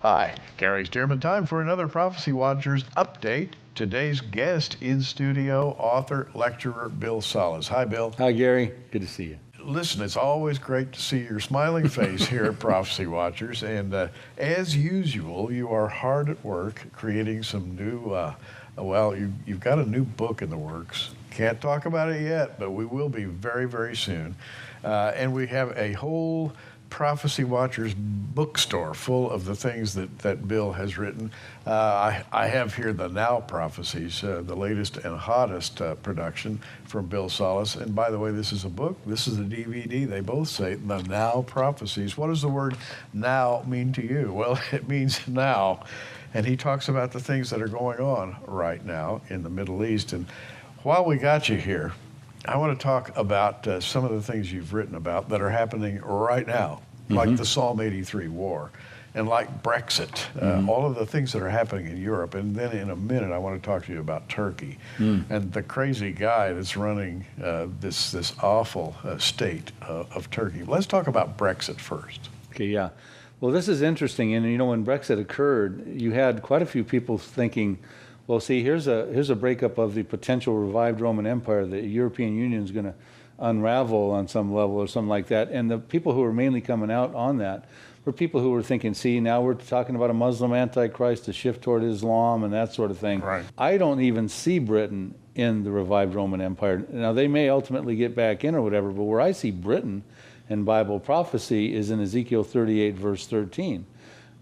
Hi, Gary Stearman. Time for another Prophecy Watchers update. Today's guest in studio, author, lecturer, Bill Salus. Hi, Bill. Hi, Gary. Good to see you. Listen, it's always great to see your smiling face here at Prophecy Watchers. And as usual, you are hard at work creating some new, you've got a new book in the works. Can't talk about it yet, but we will be very, very soon. And we have a whole Prophecy Watchers bookstore full of the things that Bill has written. I have here the Now Prophecies, the latest and hottest production from Bill Salus. And by the way, this is a book, this is a DVD. They both say the Now Prophecies. What does the word now mean to you? Well, it means now. And he talks about the things that are going on right now in the Middle East. And while we got you here, I want to talk about some of the things you've written about that are happening right now, like the Psalm 83 war, and like Brexit, all of the things that are happening in Europe. And then in a minute, I want to talk to you about Turkey and the crazy guy that's running this awful state of Turkey. Let's talk about Brexit first. Okay, yeah. Well, this is interesting. And, you know, when Brexit occurred, you had quite a few people thinking, well, see, here's a breakup of the potential revived Roman Empire. The European Union is going to unravel on some level or something like that. And the people who were mainly coming out on that were people who were thinking, see, now we're talking about a Muslim Antichrist, a shift toward Islam and that sort of thing. Right. I don't even see Britain in the revived Roman Empire. Now, they may ultimately get back in or whatever, but where I see Britain in Bible prophecy is in Ezekiel 38, verse 13.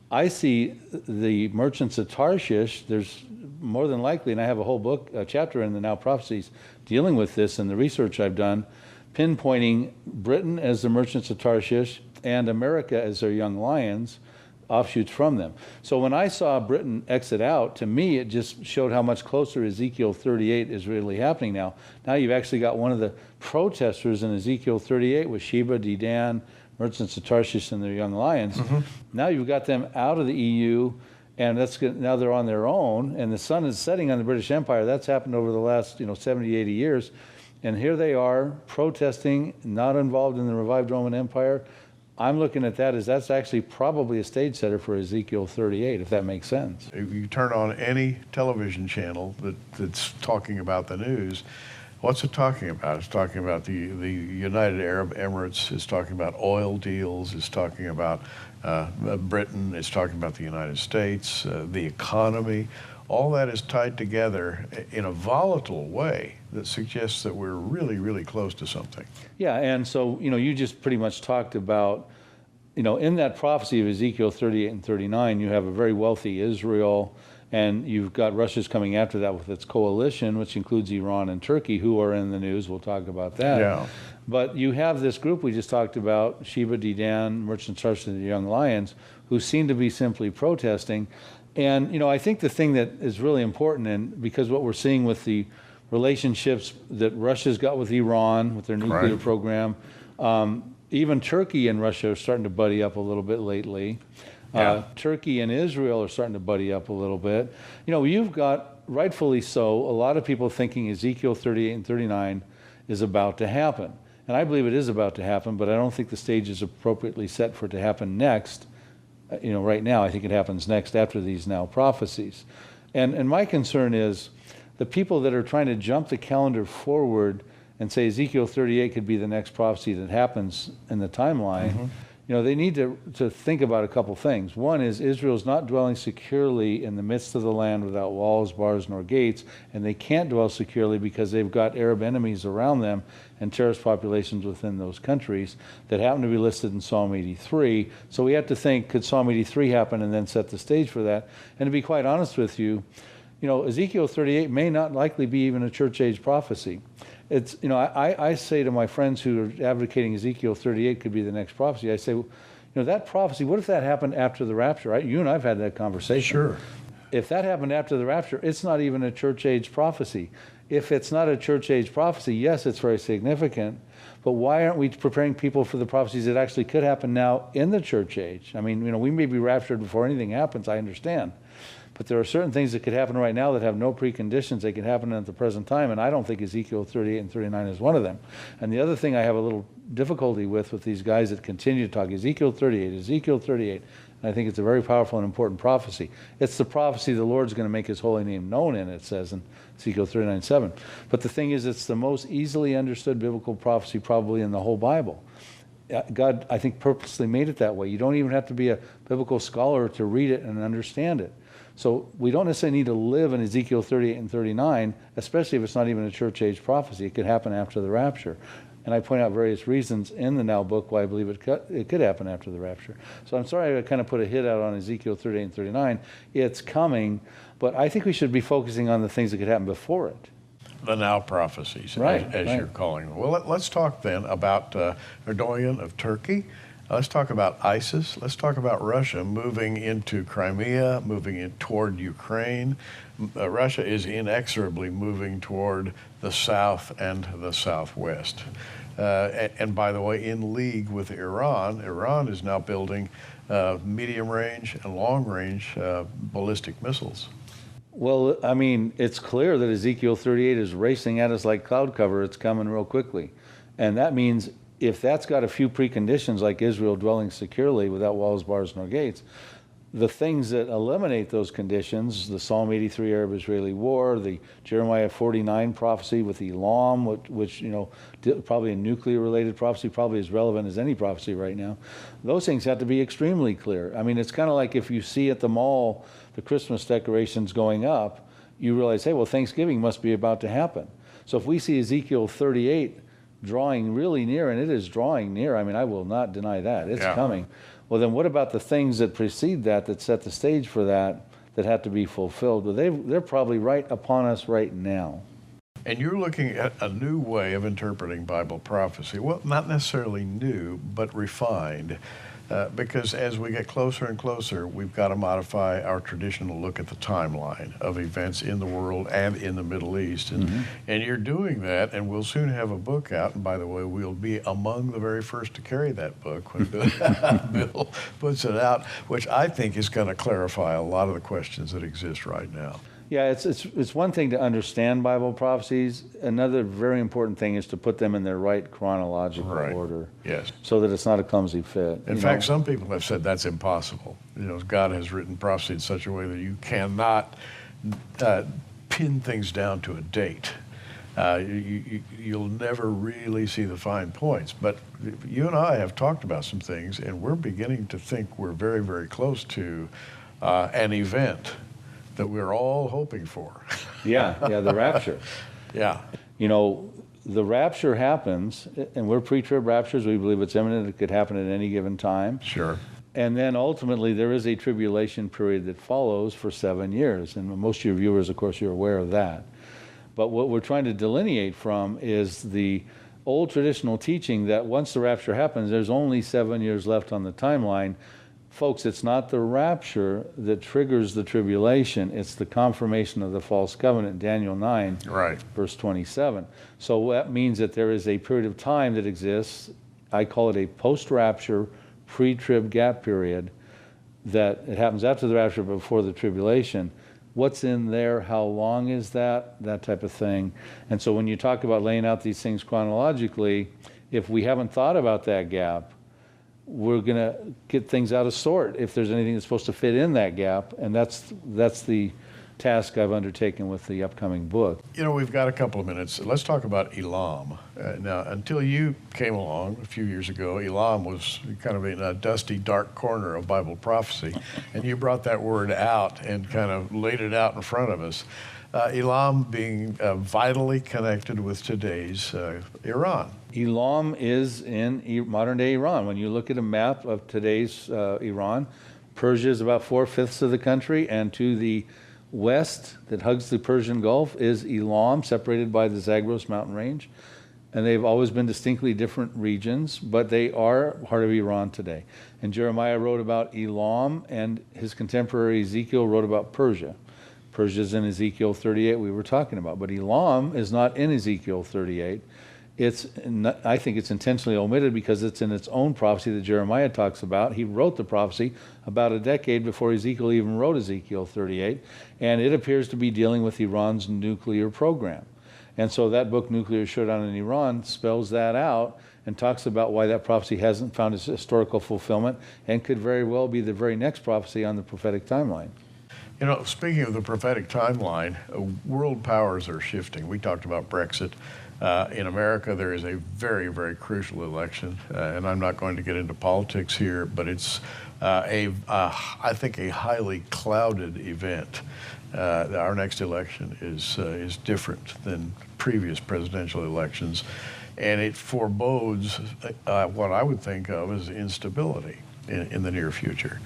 I see the merchants of Tarshish. There's more than likely, and I have a whole book, a chapter in the Now Prophecies dealing with this and the research I've done, pinpointing Britain as the merchants of Tarshish and America as their young lions, offshoots from them. So when I saw Britain exit out, to me it just showed how much closer Ezekiel 38 is really happening now. Now you've actually got one of the protesters in Ezekiel 38 with Sheba, Dedan, merchants of Tarshish and their young lions. Now you've got them out of the EU, and that's good. Now they're on their own, and the sun is setting on the British Empire. That's happened over the last 70, 80 years. And here they are protesting, not involved in the revived Roman Empire. I'm looking at that as that's actually probably a stage setter for Ezekiel 38, if that makes sense. If you turn on any television channel that's talking about the news, what's it talking about? It's talking about the United Arab Emirates. It's talking about oil deals. It's talking about Britain. It's talking about the United States, the economy. All that is tied together in a volatile way that suggests that we're really, really close to something. Yeah, and so, you just pretty much talked about, in that prophecy of Ezekiel 38 and 39, you have a very wealthy Israel, and you've got Russia's coming after that with its coalition, which includes Iran and Turkey, who are in the news. We'll talk about that. Yeah. But you have this group we just talked about, Sheba, Dedan, merchants of Tarshish, and the young lions, who seem to be simply protesting. And, I think the thing that is really important, and because what we're seeing with the relationships that Russia's got with Iran, with their nuclear program, even Turkey and Russia are starting to buddy up a little bit lately. Turkey and Israel are starting to buddy up a little bit. You've got, rightfully so, a lot of people thinking Ezekiel 38 and 39 is about to happen. And I believe it is about to happen, but I don't think the stage is appropriately set for it to happen next. Right now, I think it happens next after these Now Prophecies. And my concern is the people that are trying to jump the calendar forward and say Ezekiel 38 could be the next prophecy that happens in the timeline, they need to think about a couple things. One is Israel's not dwelling securely in the midst of the land without walls, bars, nor gates, and they can't dwell securely because they've got Arab enemies around them and terrorist populations within those countries that happen to be listed in Psalm 83. So we have to think, could Psalm 83 happen, and then set the stage for that? And to be quite honest with you, Ezekiel 38 may not likely be even a church age prophecy. It's, I say to my friends who are advocating Ezekiel 38 could be the next prophecy, I say, that prophecy, what if that happened after the rapture, right? You and I have had that conversation. Sure. If that happened after the rapture, it's not even a church age prophecy. If it's not a church age prophecy, yes, it's very significant, but why aren't we preparing people for the prophecies that actually could happen now in the church age? I mean, we may be raptured before anything happens, I understand. But there are certain things that could happen right now that have no preconditions. They can happen at the present time, and I don't think Ezekiel 38 and 39 is one of them. And the other thing I have a little difficulty with these guys that continue to talk Ezekiel 38, Ezekiel 38, and I think it's a very powerful and important prophecy. It's the prophecy the Lord's going to make his holy name known in, it says in Ezekiel 39:7. But the thing is, it's the most easily understood biblical prophecy probably in the whole Bible. God, I think, purposely made it that way. You don't even have to be a biblical scholar to read it and understand it. So we don't necessarily need to live in Ezekiel 38 and 39, especially if it's not even a church age prophecy. It could happen after the rapture. And I point out various reasons in the Now book why I believe it could happen after the rapture. So I'm sorry I kind of put a hit out on Ezekiel 38 and 39. It's coming, but I think we should be focusing on the things that could happen before it. The Now prophecies, right, as you're calling them. Well, let's talk then about Erdogan of Turkey. Let's talk about ISIS. Let's talk about Russia moving into Crimea, moving in toward Ukraine. Russia is inexorably moving toward the south and the southwest. And by the way, in league with Iran, Iran is now building medium range and long range ballistic missiles. Well, I mean, it's clear that Ezekiel 38 is racing at us like cloud cover. It's coming real quickly. And that means if that's got a few preconditions, like Israel dwelling securely without walls, bars, nor gates, the things that eliminate those conditions, the Psalm 83 Arab-Israeli war, the Jeremiah 49 prophecy with Elam, which you know, probably a nuclear-related prophecy, probably as relevant as any prophecy right now, those things have to be extremely clear. I mean, it's kind of like if you see at the mall the Christmas decorations going up, you realize, hey, well, Thanksgiving must be about to happen. So if we see Ezekiel 38 drawing really near, and it is drawing near, I mean, I will not deny that. It's coming. Well, then what about the things that precede that set the stage for that have to be fulfilled? Well, they're probably right upon us right now. And you're looking at a new way of interpreting Bible prophecy. Well, not necessarily new, but refined. Because as we get closer and closer, we've got to modify our traditional look at the timeline of events in the world and in the Middle East. And you're doing that, and we'll soon have a book out. And by the way, we'll be among the very first to carry that book when Bill puts it out, which I think is going to clarify a lot of the questions that exist right now. Yeah, it's one thing to understand Bible prophecies. Another very important thing is to put them in their right chronological order. Yes. So that it's not a clumsy fit. In fact, some people have said that's impossible. You know, God has written prophecy in such a way that you cannot pin things down to a date. You'll never really see the fine points. But you and I have talked about some things, and we're beginning to think we're very, very close to an event that we're all hoping for. Yeah, the rapture. Yeah. You know, the rapture happens, and we're pre-trib raptures. We believe it's imminent. It could happen at any given time. Sure. And then ultimately there is a tribulation period that follows for 7 years. And most of your viewers, of course, you're aware of that. But what we're trying to delineate from is the old traditional teaching that once the rapture happens, there's only 7 years left on the timeline. Folks, it's not the rapture that triggers the tribulation. It's the confirmation of the false covenant, Daniel 9, verse 27. So that means that there is a period of time that exists. I call it a post-rapture, pre-trib gap period, that it happens after the rapture but before the tribulation. What's in there? How long is that? That type of thing. And so when you talk about laying out these things chronologically, if we haven't thought about that gap, we're going to get things out of sort if there's anything that's supposed to fit in that gap. And that's the task I've undertaken with the upcoming book. You know, we've got a couple of minutes. Let's talk about Elam. Now, until you came along a few years ago, Elam was kind of in a dusty, dark corner of Bible prophecy. And you brought that word out and kind of laid it out in front of us. Elam being vitally connected with today's Iran. Elam is in modern-day Iran. When you look at a map of today's Iran, Persia is about 4/5 of the country, and to the west that hugs the Persian Gulf is Elam, separated by the Zagros mountain range. And they've always been distinctly different regions, but they are part of Iran today. And Jeremiah wrote about Elam, and his contemporary Ezekiel wrote about Persia. Persia's in Ezekiel 38 we were talking about, but Elam is not in Ezekiel 38. I think it's intentionally omitted because it's in its own prophecy that Jeremiah talks about. He wrote the prophecy about a decade before Ezekiel even wrote Ezekiel 38, and it appears to be dealing with Iran's nuclear program. And so that book, Nuclear Showdown in Iran, spells that out and talks about why that prophecy hasn't found its historical fulfillment and could very well be the very next prophecy on the prophetic timeline. You know, speaking of the prophetic timeline, world powers are shifting. We talked about Brexit. In America, there is a very, very crucial election, and I'm not going to get into politics here, but it's I think a highly clouded event. Our next election is different than previous presidential elections, and it forebodes what I would think of as instability in the near future.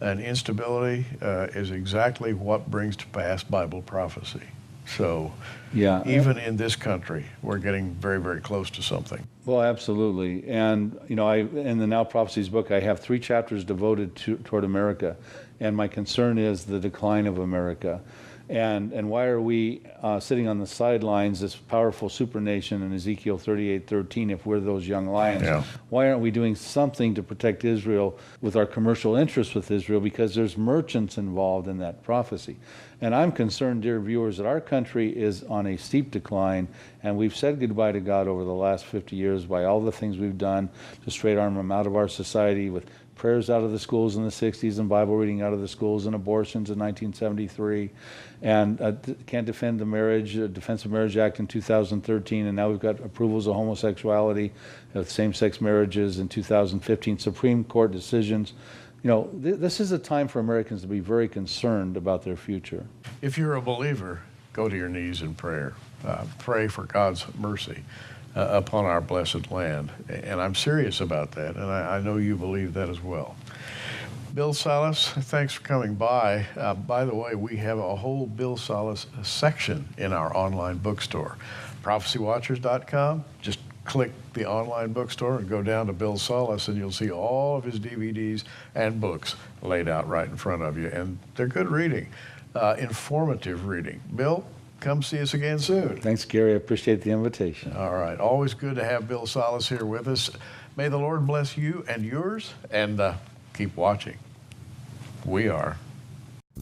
And instability is exactly what brings to pass Bible prophecy. So yeah, even in this country, we're getting very, very close to something. Well, absolutely. And, you know, in the Now Prophecies book, I have 3 chapters devoted toward America. And my concern is the decline of America. And why are we sitting on the sidelines, this powerful supernation in Ezekiel 38:13, if we're those young lions? Yeah. Why aren't we doing something to protect Israel with our commercial interests with Israel? Because there's merchants involved in that prophecy. And I'm concerned, dear viewers, that our country is on a steep decline, and we've said goodbye to God over the last 50 years by all the things we've done to straight arm him out of our society, with prayers out of the schools in the 60s and Bible reading out of the schools and abortions in 1973, and can't defend the Defense of Marriage Act in 2013, and now we've got approvals of homosexuality, same-sex marriages in 2015, Supreme Court decisions. You know, this is a time for Americans to be very concerned about their future. If you're a believer, go to your knees in prayer. Pray for God's mercy upon our blessed land. And I'm serious about that, and I know you believe that as well. Bill Salus, thanks for coming by. By the way, we have a whole Bill Salus section in our online bookstore. ProphecyWatchers.com. Just click the online bookstore and go down to Bill Salus, and you'll see all of his DVDs and books laid out right in front of you. And they're good reading, informative reading. Bill, come see us again soon. Thanks, Gary. I appreciate the invitation. All right. Always good to have Bill Salus here with us. May the Lord bless you and yours, and keep watching. We are.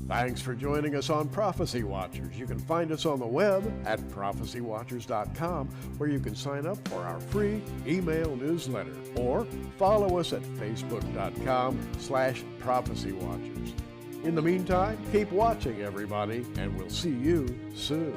Thanks for joining us on Prophecy Watchers. You can find us on the web at prophecywatchers.com, where you can sign up for our free email newsletter, or follow us at facebook.com/prophecywatchers. In the meantime, keep watching, everybody, and we'll see you soon.